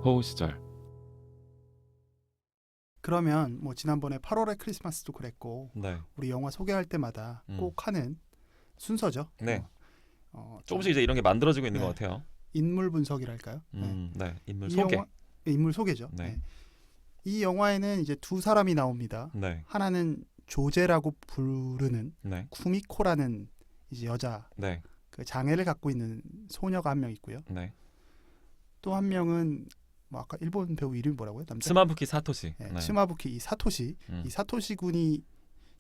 호우 시절. 그러면 뭐 지난번에 8월의 크리스마스도 그랬고 네. 우리 영화 소개할 때마다 꼭 하는 순서죠. 네. 좀 조금씩 이제 이런 게 만들어지고 있는 네. 것 같아요. 인물 분석이랄까요? 네. 인물 이 소개. 인물 소개죠. 네. 네. 이 영화에는 이제 두 사람이 나옵니다. 네. 하나는 조제라고 부르는 네. 쿠미코라는 이제 여자 네. 그 장애를 갖고 있는 소녀가 한 명 있고요. 네. 또 한 명은 뭐 아까 일본 배우 이름이 뭐라고요? 남자? 스마부키 사토시. 네. 네. 치마부키 이 사토시. 음. 이 사토시 군이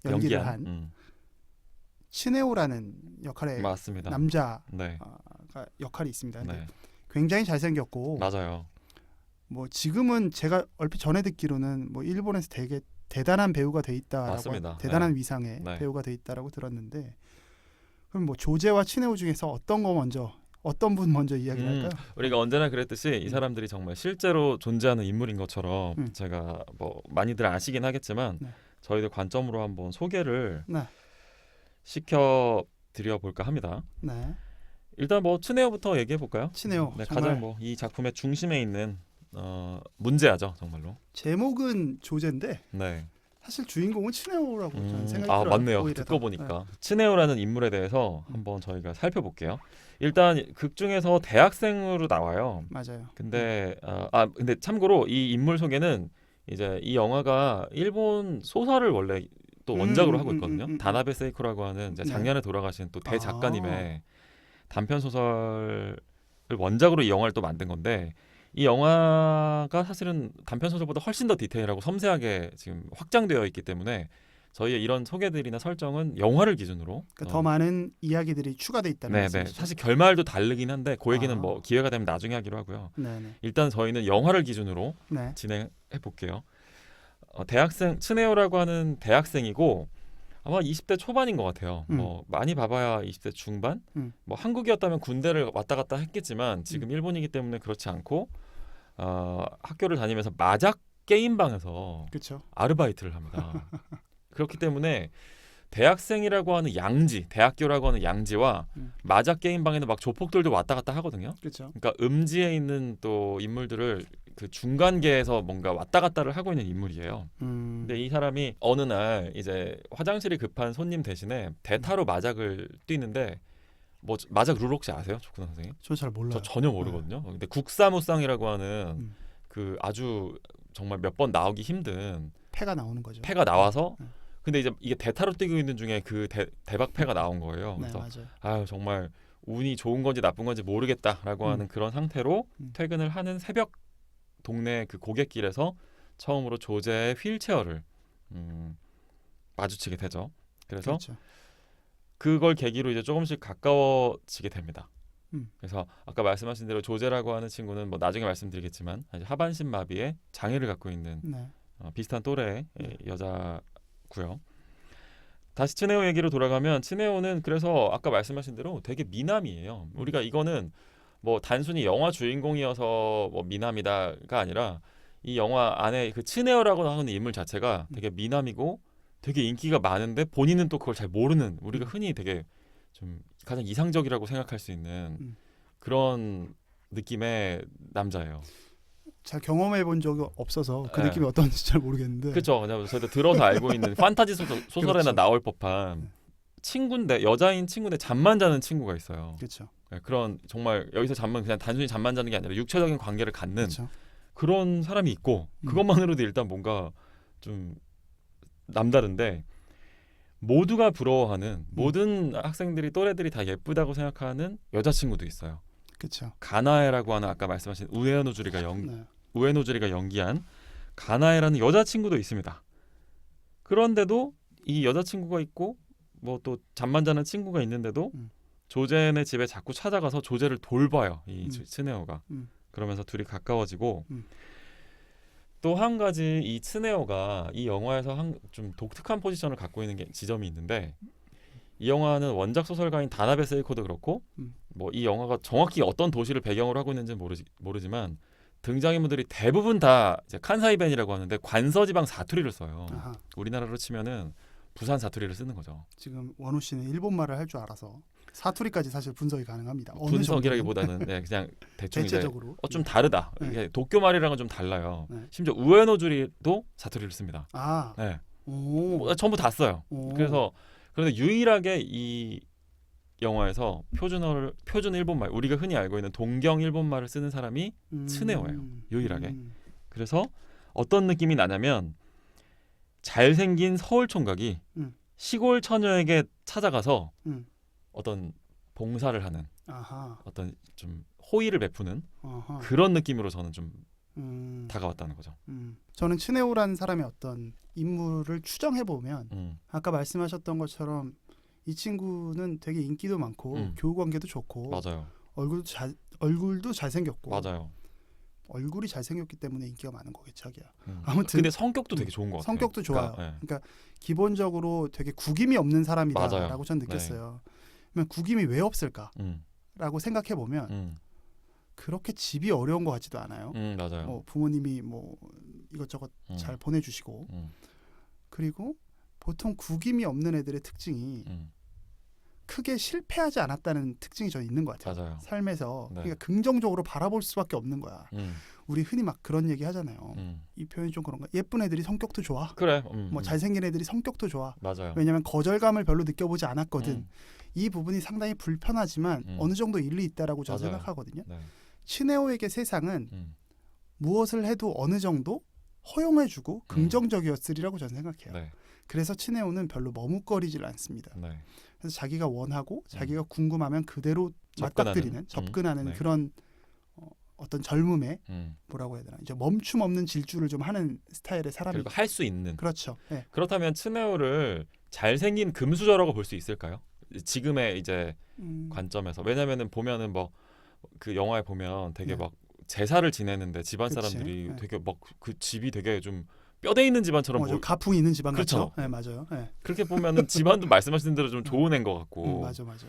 연기를 연기한. 한 치네오라는 역할의 맞습니다. 남자가 네. 역할이 있습니다. 근데 네. 굉장히 잘생겼고 맞아요. 뭐 지금은 제가 얼핏 전에 듣기로는 뭐 일본에서 되게 대단한 배우가 돼 있다라고 맞습니다. 대단한 위상의 네. 배우가 돼 있다라고 들었는데 그럼 뭐 조제와 치네오 중에서 어떤 분 먼저 이야기를 할까요? 우리가 언제나 그랬듯이 이 사람들이 정말 실제로 존재하는 인물인 것처럼 제가 뭐 많이들 아시긴 하겠지만 네. 저희들 관점으로 한번 소개를 네. 시켜 드려 볼까 합니다. 네. 일단 뭐 츠네오부터 얘기해 볼까요? 치네오 네, 정말 가장 뭐 이 작품의 중심에 있는 문제아죠, 정말로. 제목은 조제인데 네. 사실 주인공은 치네오라고 저는 생각이 들어요. 맞네요. 오히려 듣고 더. 보니까 츠네오라는 인물에 대해서 한번 저희가 살펴볼게요. 일단 극 중에서 대학생으로 나와요. 맞아요. 근데 근데 참고로 이 인물 소개는 이제 이 영화가 일본 소설을 원래 또 원작으로 하고 있거든요. 다나베 세이코라고 하는 이제 네. 작년에 돌아가신 또 대작가님의 단편 소설을 원작으로 이 영화를 또 만든 건데 이 영화가 사실은 단편 소설보다 훨씬 더 디테일하고 섬세하게 지금 확장되어 있기 때문에 저희의 이런 소개들이나 설정은 영화를 기준으로 그러니까 더 많은 이야기들이 추가돼 있다는 네네. 말씀이시죠? 사실 결말도 다르긴 한데 그 얘기는 뭐 기회가 되면 나중에 하기로 하고요. 네네. 일단 저희는 영화를 기준으로 네. 진행해 볼게요. 대학생 츠네오라고 하는 대학생이고 아마 20대 초반인 것 같아요. 뭐 많이 봐봐야 20대 중반. 뭐 한국이었다면 군대를 왔다 갔다 했겠지만 지금 일본이기 때문에 그렇지 않고 학교를 다니면서 마작 게임방에서 그렇죠. 아르바이트를 합니다. 그렇기 때문에 대학생이라고 하는 양지, 대학교라고 하는 양지와 마작 게임방에는 막 조폭들도 왔다 갔다 하거든요. 그렇죠. 그러니까 음지에 있는 또 인물들을 그 중간계에서 뭔가 왔다 갔다를 하고 있는 인물이에요. 근데 이 사람이 어느 날 이제 화장실이 급한 손님 대신에 대타로 마작을 뛰는데 뭐 마작 룰 혹시 아세요, 조쿠나 선생님? 저 잘 몰라요. 저 전혀 모르거든요. 근데 국사무쌍이라고 하는 그 아주 정말 몇 번 나오기 힘든 패가 나오는 거죠. 패가 나와서 근데 이제 이게 대타로 뛰고 있는 중에 그 대박 패가 나온 거예요. 네, 그래서 맞아요. 아유 정말 운이 좋은 건지 나쁜 건지 모르겠다라고 하는 그런 상태로 퇴근을 하는 새벽 동네 그 고갯길에서 처음으로 조제의 휠체어를 마주치게 되죠. 그래서 그렇죠. 그걸 계기로 이제 조금씩 가까워지게 됩니다. 그래서 아까 말씀하신 대로 조제라고 하는 친구는 뭐 나중에 말씀드리겠지만 하반신 마비의 장애를 갖고 있는 네. 비슷한 또래의 여자고요. 다시 츠네오 얘기로 돌아가면 츠네오는 그래서 아까 말씀하신 대로 되게 미남이에요. 우리가 이거는 뭐 단순히 영화 주인공이어서 뭐 미남이다가 아니라 이 영화 안에 그 츠네오라고 하는 인물 자체가 되게 미남이고 되게 인기가 많은데 본인은 또 그걸 잘 모르는 우리가 흔히 되게 좀 가장 이상적이라고 생각할 수 있는 그런 느낌의 남자예요. 잘 경험해 본 적이 없어서 그 네. 느낌이 어떤지 잘 모르겠는데. 그렇죠. 왜냐하면 저희도 들어서 알고 있는 판타지 소설에나 그렇죠. 나올 법한 친구인데 여자인 친구인데 잠만 자는 친구가 있어요. 그렇죠. 네, 그런 정말 여기서 잠만 그냥 단순히 잠만 자는 게 아니라 육체적인 관계를 갖는 그렇죠. 그런 사람이 있고 그것만으로도 일단 뭔가 좀 남다른데 모두가 부러워하는 모든 학생들이 또래들이 다 예쁘다고 생각하는 여자친구도 있어요. 그렇죠. 가나에라고 하는 아까 말씀하신 우에노즈리가 연기한 가나에라는 여자친구도 있습니다. 그런데도 이 여자친구가 있고 뭐 또 잠만 자는 친구가 있는데도 조제네 집에 자꾸 찾아가서 조제를 돌봐요. 이 츠네오가. 그러면서 둘이 가까워지고 또 한 가지 이 츠네오가 이 영화에서 좀 독특한 포지션을 갖고 있는 지점이 있는데 이 영화는 원작 소설가인 다나베 세이코도 그렇고 뭐 이 영화가 정확히 어떤 도시를 배경으로 하고 있는지는 모르지만 등장인물들이 대부분 다 이제 칸사이벤이라고 하는데 관서지방 사투리를 써요. 아하. 우리나라로 치면은 부산 사투리를 쓰는 거죠. 지금 원우 씨는 일본 말을 할 줄 알아서 사투리까지 사실 분석이 가능합니다. 어느 분석이라기보다는 네, 그냥 대충 이제 대체적으로 좀 다르다. 네. 이게 도쿄 말이랑은 좀 달라요. 네. 심지어 우에노주리도 사투리를 씁니다. 아, 네. 오, 뭐, 전부 다 써요. 오. 그래서 그런데 유일하게 이 영화에서 표준 일본말, 우리가 흔히 알고 있는 동경 일본말을 쓰는 사람이 츠네오예요. 유일하게. 그래서 어떤 느낌이 나냐면 잘생긴 서울 총각이 시골 처녀에게 찾아가서 어떤 봉사를 하는 아하, 어떤 좀 호의를 베푸는 아하. 그런 느낌으로 저는 좀 음, 다가왔다는 거죠. 저는 츠네오라는 사람의 어떤 인물을 추정해 보면 아까 말씀하셨던 것처럼 이 친구는 되게 인기도 많고 교우 관계도 좋고 맞아요. 얼굴도 잘생겼고 맞아요. 얼굴이 잘생겼기 때문에 인기가 많은 거겠지 하기야. 아무튼 근데 성격도 되게 좋은 것 같아요. 성격도 좋아요. 그러니까, 네. 그러니까 기본적으로 되게 구김이 없는 사람이다라고 맞아요. 저는 느꼈어요. 그러면 구김이 왜 없을까라고 음, 생각해 보면 그렇게 집이 어려운 것 같지도 않아요. 맞아요. 뭐 부모님이 뭐 이것저것 잘 보내주시고 그리고 보통 구김이 없는 애들의 특징이 크게 실패하지 않았다는 특징이 저는 있는 것 같아요. 맞아요. 삶에서 네. 그러니까 긍정적으로 바라볼 수밖에 없는 거야. 우리 흔히 막 그런 얘기 하잖아요. 이 표현이 좀 그런가? 예쁜 애들이 성격도 좋아. 그래. 뭐 잘생긴 애들이 성격도 좋아. 맞아요. 왜냐하면 거절감을 별로 느껴보지 않았거든. 이 부분이 상당히 불편하지만 어느 정도 일리 있다라고 저는 맞아요. 생각하거든요. 네. 츠네오에게 세상은 무엇을 해도 어느 정도 허용해주고 긍정적이었으리라고 저는 생각해요. 네. 그래서 츠네오는 별로 머뭇거리질 않습니다. 네. 그래서 자기가 원하고 자기가 궁금하면 그대로 맞닥뜨리는 접근하는 네. 그런 어떤 젊음의 음. 뭐라고 해야 되나 이제 멈춤 없는 질주를 좀 하는 스타일의 사람이 그리고 할 수 있는. 그렇죠. 네. 그렇다면 츠네오를 잘생긴 금수저라고 볼 수 있을까요? 지금의 이제 관점에서. 왜냐면은 보면은 뭐 그 영화에 보면 되게 네. 막 제사를 지내는데 집안 그치. 사람들이 네. 되게 막 그 집이 되게 좀 뼈대 있는 집안처럼 좀 가풍이 있는 집안 그렇죠. 같죠. 네, 맞아요. 네. 그렇게 보면은 집안도 말씀하신 대로 좀 좋은 애인 것 같고. 맞아. 그러니까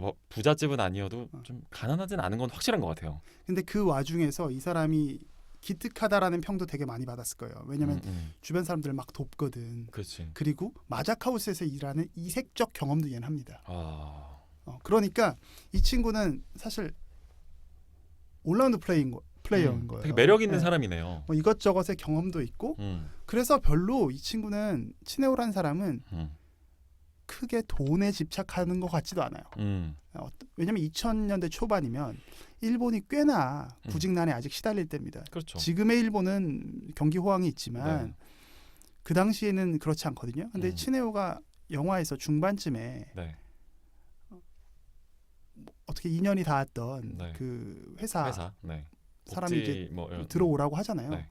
뭐 부잣집은 아니어도 좀 가난하진 않은 건 확실한 것 같아요. 근데 그 와중에서 이 사람이 기특하다라는 평도 되게 많이 받았을 거예요. 왜냐면 주변 사람들을 막 돕거든. 그렇지. 그리고 마자카우스에서 일하는 이색적 경험도 얘는 합니다. 아, 그러니까 이 친구는 사실 올라운드 플레이어인 거예요. 되게 매력 있는 네. 사람이네요. 뭐 이것저것의 경험도 있고 그래서 별로 이 친구는 츠네오라는 사람은 크게 돈에 집착하는 것 같지도 않아요. 왜냐하면 2000년대 초반이면 일본이 꽤나 구직난에 아직 시달릴 때입니다. 그렇죠. 지금의 일본은 경기 호황이 있지만 네. 그 당시에는 그렇지 않거든요. 근데 츠네오가 영화에서 중반쯤에 네. 어떻게 인연이 닿았던 네. 그 회사 네. 사람이 이제 뭐 이런. 들어오라고 하잖아요. 네.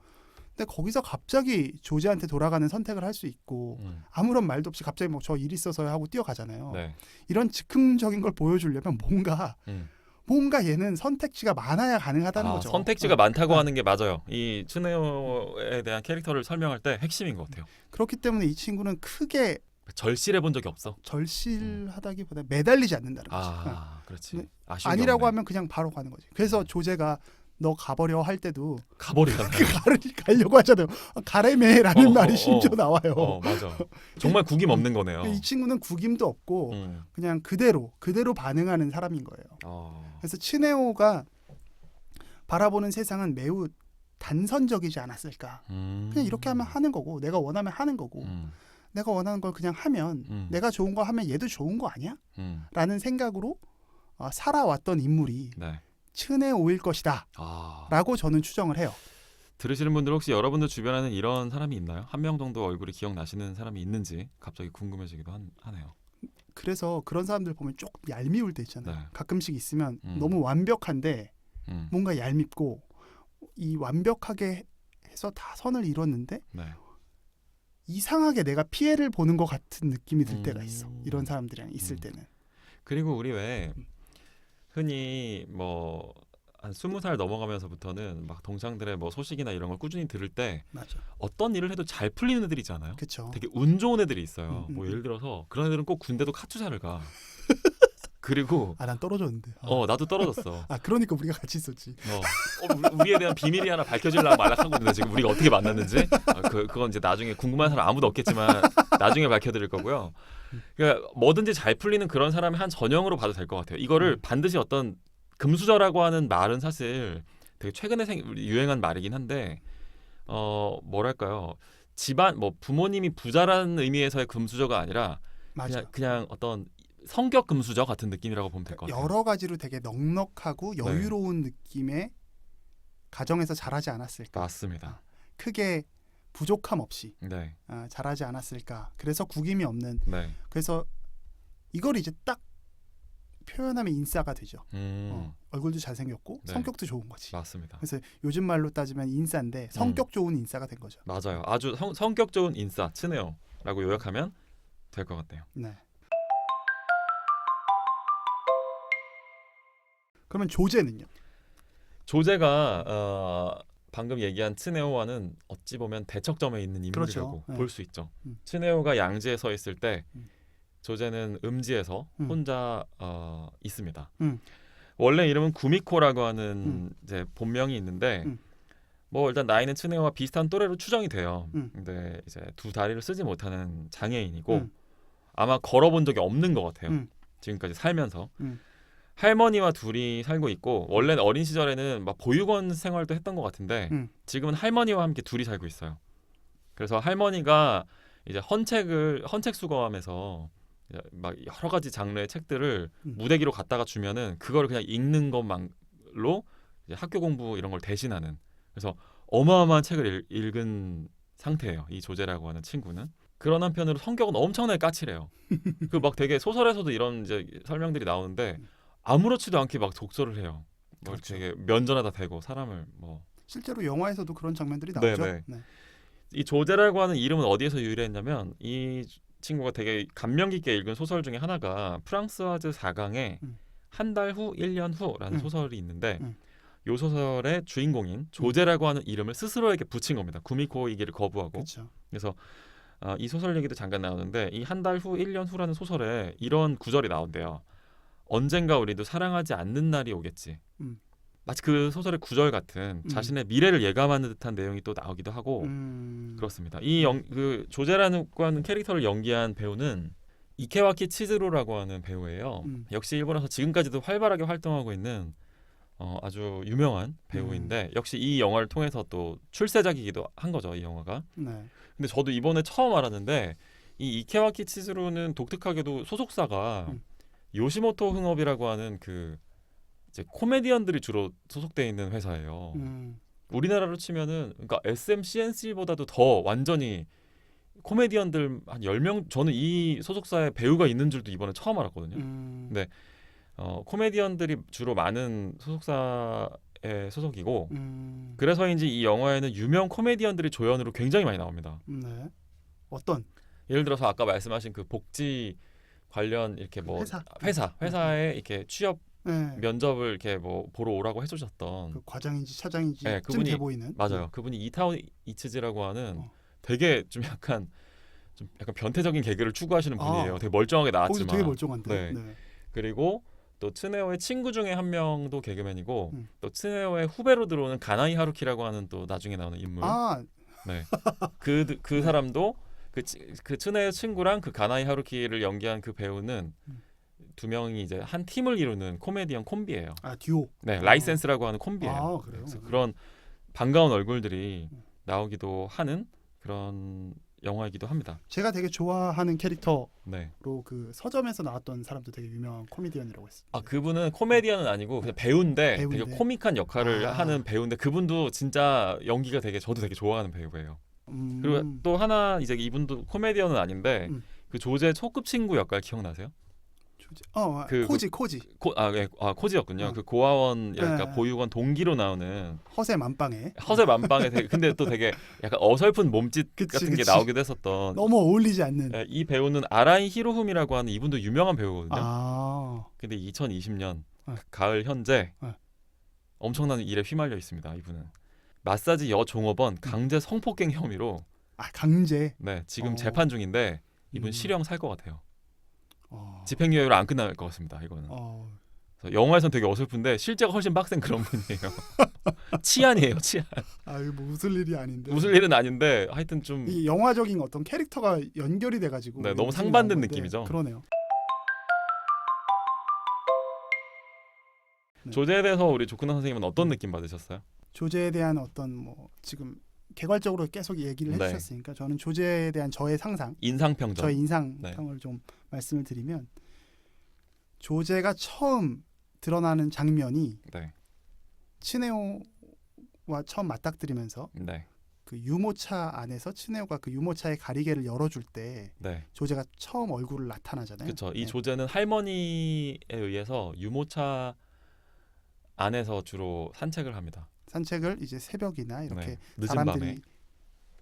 근데 거기서 갑자기 조지한테 돌아가는 선택을 할 수 있고 아무런 말도 없이 갑자기 뭐 저 일 있어서요 하고 뛰어가잖아요. 네. 이런 즉흥적인 걸 보여주려면 뭔가 얘는 선택지가 많아야 가능하다는 거죠. 선택지가 많다고 하는 게 맞아요. 이 츠네오에 대한 캐릭터를 설명할 때 핵심인 것 같아요. 그렇기 때문에 이 친구는 크게 절실해 본 적이 없어. 절실하다기보다 매달리지 않는다는 거죠. 그렇지. 근데 아쉬운 게 아니라고 없네. 하면 그냥 바로 가는 거지. 그래서 조제가 너 가버려 할 때도 가버리잖아요. 가려고 하잖아요. 가래매라는 말이 심지어 나와요. 맞아. 정말 구김 없는 거네요. 이 친구는 구김도 없고 그냥 그대로 반응하는 사람인 거예요. 그래서 츠네오가 바라보는 세상은 매우 단선적이지 않았을까. 그냥 이렇게 하면 하는 거고 내가 원하면 하는 거고 내가 원하는 걸 그냥 하면 내가 좋은 거 하면 얘도 좋은 거 아니야? 라는 생각으로 살아왔던 인물이 네. 츠네오일 것이다 라고 저는 추정을 해요. 들으시는 분들 혹시 여러분들 주변에는 이런 사람이 있나요? 한 명 정도 얼굴이 기억나시는 사람이 있는지 갑자기 궁금해지기도 하네요. 그래서 그런 사람들 보면 조금 얄미울 때 있잖아요. 네. 가끔씩 있으면 너무 완벽한데 뭔가 얄밉고 이 완벽하게 해서 다 선을 이뤘는데 네. 이상하게 내가 피해를 보는 것 같은 느낌이 들 때가 있어. 이런 사람들이랑 있을 때는. 그리고 우리 왜 흔히 뭐 한 20살 넘어가면서부터는 막 동창들의 뭐 소식이나 이런 걸 꾸준히 들을 때 맞아. 어떤 일을 해도 잘 풀리는 애들이 있잖아요. 그렇죠. 되게 운 좋은 애들이 있어요. 뭐 예를 들어서 그런 애들은 꼭 군대도 카투사를 가. 그리고 난 떨어졌는데. 나도 떨어졌어. 그러니까 우리가 같이 있었지. 우리에 대한 비밀이 하나 밝혀지려고 말락하거든요. 지금 우리가 어떻게 만났는지. 그건 이제 나중에 궁금한 사람 아무도 없겠지만 나중에 밝혀드릴 거고요. 그러니까 뭐든지 잘 풀리는 그런 사람의 한 전형으로 봐도 될 것 같아요. 이거를 반드시 어떤 금수저라고 하는 말은 사실 되게 최근에 유행한 말이긴 한데 뭐랄까요? 집안 뭐 부모님이 부자라는 의미에서의 금수저가 아니라 그냥 어떤 성격 금수저 같은 느낌이라고 보면 될 것 같아요. 여러 가지로 되게 넉넉하고 여유로운 느낌의 가정에서 자라지 않았을까. 맞습니다. 크게 부족함 없이 네. 자라지 않았을까. 그래서 구김이 없는. 네. 그래서 이걸 이제 딱 표현하면 인싸가 되죠. 얼굴도 잘생겼고 네. 성격도 좋은 거지. 맞습니다. 그래서 요즘 말로 따지면 인싸인데 성격 좋은 인싸가 된 거죠. 맞아요. 아주 성격 좋은 인싸, 츠네오라고 요약하면 될 것 같네요. 네. 그러면 조제는요? 조제가 방금 얘기한 츠네오와는 어찌 보면 대척점에 있는 인물이라고 그렇죠. 볼 수 있죠. 츠네오가 양지에 서 있을 때 조제는 음지에서 혼자 있습니다. 원래 이름은 구미코라고 하는 이제 본명이 있는데 뭐 일단 나이는 츠네오와 비슷한 또래로 추정이 돼요. 근데 이제 두 다리를 쓰지 못하는 장애인이고 아마 걸어본 적이 없는 것 같아요. 지금까지 살면서. 할머니와 둘이 살고 있고 원래는 어린 시절에는 막 보육원 생활도 했던 것 같은데 지금은 할머니와 함께 둘이 살고 있어요. 그래서 할머니가 이제 헌책 수거하면서 막 여러 가지 장르의 책들을 무대기로 갖다가 주면은 그걸 그냥 읽는 것만로 이제 학교 공부 이런 걸 대신하는, 그래서 어마어마한 책을 읽은 상태예요. 이 조제라고 하는 친구는. 그런 한편으로 성격은 엄청나게 까칠해요. 그 막 되게 소설에서도 이런 이제 설명들이 나오는데 아무렇지도 않게 막 독서를 해요. 뭐 그렇죠. 되게 면전에다 대고 사람을 뭐. 실제로 영화에서도 그런 장면들이 나오죠. 네네. 네. 이 조제라고 하는 이름은 어디에서 유래했냐면 이 친구가 되게 감명 깊게 읽은 소설 중에 하나가 프랑스와즈 4강의 한 달 후 1년 후라는 소설이 있는데 이 소설의 주인공인 조제라고 하는 이름을 스스로에게 붙인 겁니다. 구미코이기를 거부하고. 그렇죠. 그래서 이 소설 얘기도 잠깐 나오는데 이 한 달 후 1년 후라는 소설에 이런 구절이 나온대요. 언젠가 우리도 사랑하지 않는 날이 오겠지. 마치 그 소설의 구절 같은 자신의 미래를 예감하는 듯한 내용이 또 나오기도 하고 그렇습니다. 그 조제라는 캐릭터를 연기한 배우는 이케와키 치즈루라고 하는 배우예요. 역시 일본에서 지금까지도 활발하게 활동하고 있는 아주 유명한 배우인데 역시 이 영화를 통해서 또 출세작이기도 한 거죠. 이 영화가. 네. 근데 저도 이번에 처음 알았는데 이 이케와키 치즈루는 독특하게도 소속사가 요시모토 흥업이라고 하는 그 이제 코미디언들이 주로 소속돼 있는 회사예요. 우리나라로 치면은 그러니까 SMCNC보다도 더 완전히 코미디언들 한 10명, 저는 이 소속사에 배우가 있는 줄도 이번에 처음 알았거든요. 근데 코미디언들이 주로 많은 소속사의 소속이고 그래서인지 이 영화에는 유명 코미디언들이 조연으로 굉장히 많이 나옵니다. 네. 어떤? 예를 들어서 아까 말씀하신 그 복지 관련 이렇게 뭐 회사에 이렇게 취업 네. 면접을 이렇게 뭐 보러 오라고 해주셨던 그 과장인지 차장인지 네, 쯤 돼 보이는. 맞아요. 그분이 이타오 이츠지라고 하는 되게 좀 약간 변태적인 개그를 추구하시는 분이에요. 되게 멀쩡하게 나왔지만. 거기서 되게 멀쩡한데. 네. 그리고 또 츠네오의 친구 중에 한 명도 개그맨이고 또 츠네오의 후배로 들어오는 가나이 하루키라고 하는 또 나중에 나오는 인물. 네. 그 사람도 그 츠네오 친구랑 그 가나이 하루키를 연기한 그 배우는 두 명이 이제 한 팀을 이루는 코미디언 콤비예요. 듀오. 네, 라이센스라고 하는 콤비예요. 그래요? 그래서 그런 반가운 얼굴들이 나오기도 하는 그런 영화이기도 합니다. 제가 되게 좋아하는 캐릭터로 네. 그 서점에서 나왔던 사람도 되게 유명한 코미디언이라고 했어요. 그분은 코미디언은 아니고 그냥 배우인데 되게 코믹한 역할을 하는 배우인데 그분도 진짜 연기가 저도 되게 좋아하는 배우예요. 그리고 또 하나 이제 이분도 코미디언은 아닌데 그 조제 초급 친구 역할 기억나세요? 코지. 코지였군요. 그 고아원 보육원 동기로 나오는 허세 만빵에 근데 또 되게 약간 어설픈 몸짓 같은 게 나오기도 했었던. 너무 어울리지 않는. 네, 이 배우는 아라이 히로후미라고 하는 이분도 유명한 배우거든요. 근데 2020년 가을 현재 엄청난 일에 휘말려 있습니다. 이분은 마사지 여종업원 강제 성폭행 혐의로 강제. 네, 지금 재판 중인데 이분 실형 살 것 같아요. 집행유예로 안 끝날 것 같습니다. 이거는. 그래서 영화에서는 되게 어설픈데 실제가 훨씬 빡센 그런 분이에요. 치안이에요, 치안. 이거 뭐 웃을 일이 아닌데. 웃을 일은 아닌데 하여튼 좀 이 영화적인 어떤 캐릭터가 연결이 돼가지고 네, 너무 상반된 느낌이죠. 그러네요. 네. 조제에 대해서 우리 조근환 선생님은 어떤 느낌 받으셨어요? 조제에 대한 어떤 뭐 지금 개괄적으로 계속 얘기를 해주셨으니까 저는 조제에 대한 저의 상상, 인상평전, 저의 인상평을 좀 말씀을 드리면 조제가 처음 드러나는 장면이 친해오와 처음 맞닥뜨리면서 그 유모차 안에서 친해오가 그 유모차의 가리개를 열어줄 때 조제가 처음 얼굴을 나타나잖아요. 그렇죠. 이 조제는 할머니에 의해서 유모차 안에서 주로 산책을 합니다. 산책을 이제 새벽이나 이렇게 늦은 사람들이 밤에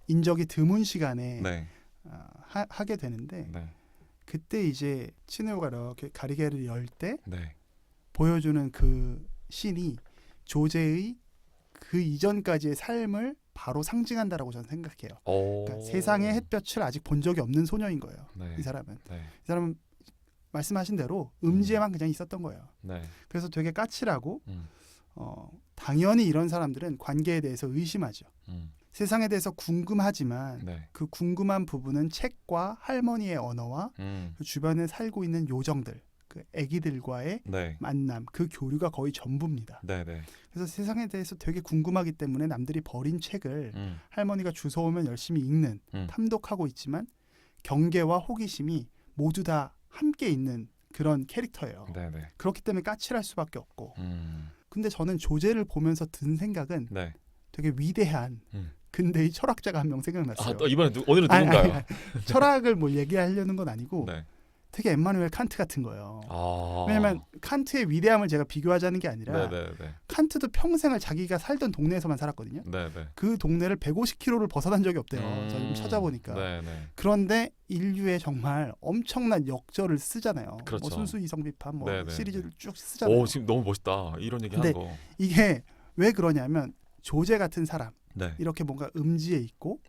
인적이 드문 시간에 하게 되는데 그때 이제 친해오가 이렇게 가리개를 열 때 보여주는 그 씬이 조제의 그 이전까지의 삶을 바로 상징한다라고 저는 생각해요. 그러니까 세상의 햇볕을 아직 본 적이 없는 소녀인 거예요. 이 사람은. 이 사람은 말씀하신 대로 음지에만 그냥 있었던 거예요. 그래서 되게 까칠하고 당연히 이런 사람들은 관계에 대해서 의심하죠. 세상에 대해서 궁금하지만 그 궁금한 부분은 책과 할머니의 언어와 그 주변에 살고 있는 요정들, 그 아기들과의 만남, 그 교류가 거의 전부입니다. 그래서 세상에 대해서 되게 궁금하기 때문에 남들이 버린 책을 할머니가 주워오면 열심히 읽는, 탐독하고 있지만 경계와 호기심이 모두 다 함께 있는 그런 캐릭터예요. 그렇기 때문에 까칠할 수밖에 없고. 근데 저는 조제를 보면서 든 생각은 되게 위대한 근대의 철학자가 한 명 생각났어요. 이번에 오늘은 누군가요? 철학을 뭐 얘기하려는 건 아니고 되게 엠마누엘 칸트 같은 거예요. 왜냐하면 칸트의 위대함을 제가 비교하자는 게 아니라 칸트도 평생을 자기가 살던 동네에서만 살았거든요. 그 동네를 150km를 벗어난 적이 없대요. 제가 좀 찾아보니까. 그런데 인류에 정말 엄청난 역절을 쓰잖아요. 뭐 순수 이성 비판 뭐 시리즈를 쭉 쓰잖아요. 지금 너무 멋있다. 이런 얘기 하는 거. 이게 왜 그러냐면 조제 같은 사람, 이렇게 뭔가 음지에 있고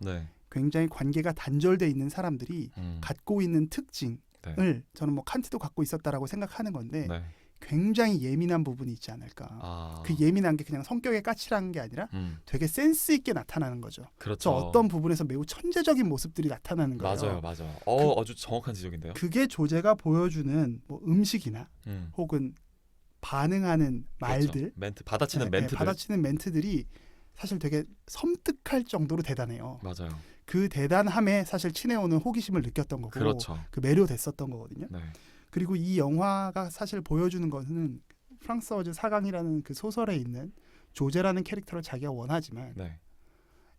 굉장히 관계가 단절돼 있는 사람들이 갖고 있는 특징 을 저는 뭐 칸트도 갖고 있었다라고 생각하는 건데 굉장히 예민한 부분이 있지 않을까. 그 예민한 게 그냥 성격에 까칠한 게 아니라 되게 센스 있게 나타나는 거죠. 저 어떤 부분에서 매우 천재적인 모습들이 나타나는 거예요. 맞아요. 아주 정확한 지적인데요. 그게 조제가 보여주는 뭐 음식이나 혹은 반응하는 말들, 멘트, 받아치는 멘트들, 받아치는 멘트들이 사실 되게 섬뜩할 정도로 대단해요. 맞아요. 그 대단함에 사실 친해오는 호기심을 느꼈던 거고 그 매료됐었던 거거든요. 그리고 이 영화가 사실 보여주는 것은 프랑스어즈 사강이라는 그 소설에 있는 조제라는 캐릭터를 자기가 원하지만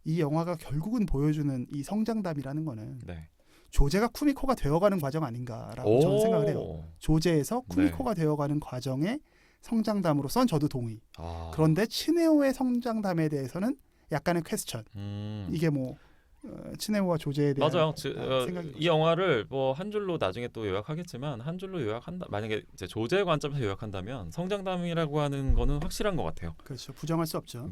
이 영화가 결국은 보여주는 이 성장담이라는 거는 조제가 쿠미코가 되어가는 과정 아닌가라고 저는 생각을 해요. 조제에서 쿠미코가 되어가는 과정의 성장담으로선 저도 동의. 그런데 친해오의 성장담에 대해서는 약간의 퀘스천. 이게 뭐 친해오와 조제에 대한 맞아요. 생각인 이 영화를 뭐 한 줄로 나중에 또 요약하겠지만 한 줄로 요약한다. 만약에 이제 조제 관점에서 요약한다면 성장담이라고 하는 거는 확실한 것 같아요. 그렇죠. 부정할 수 없죠.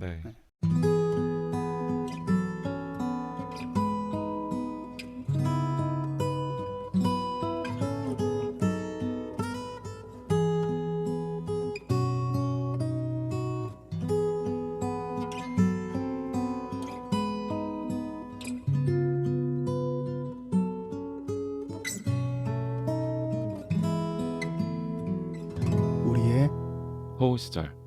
호우 시절.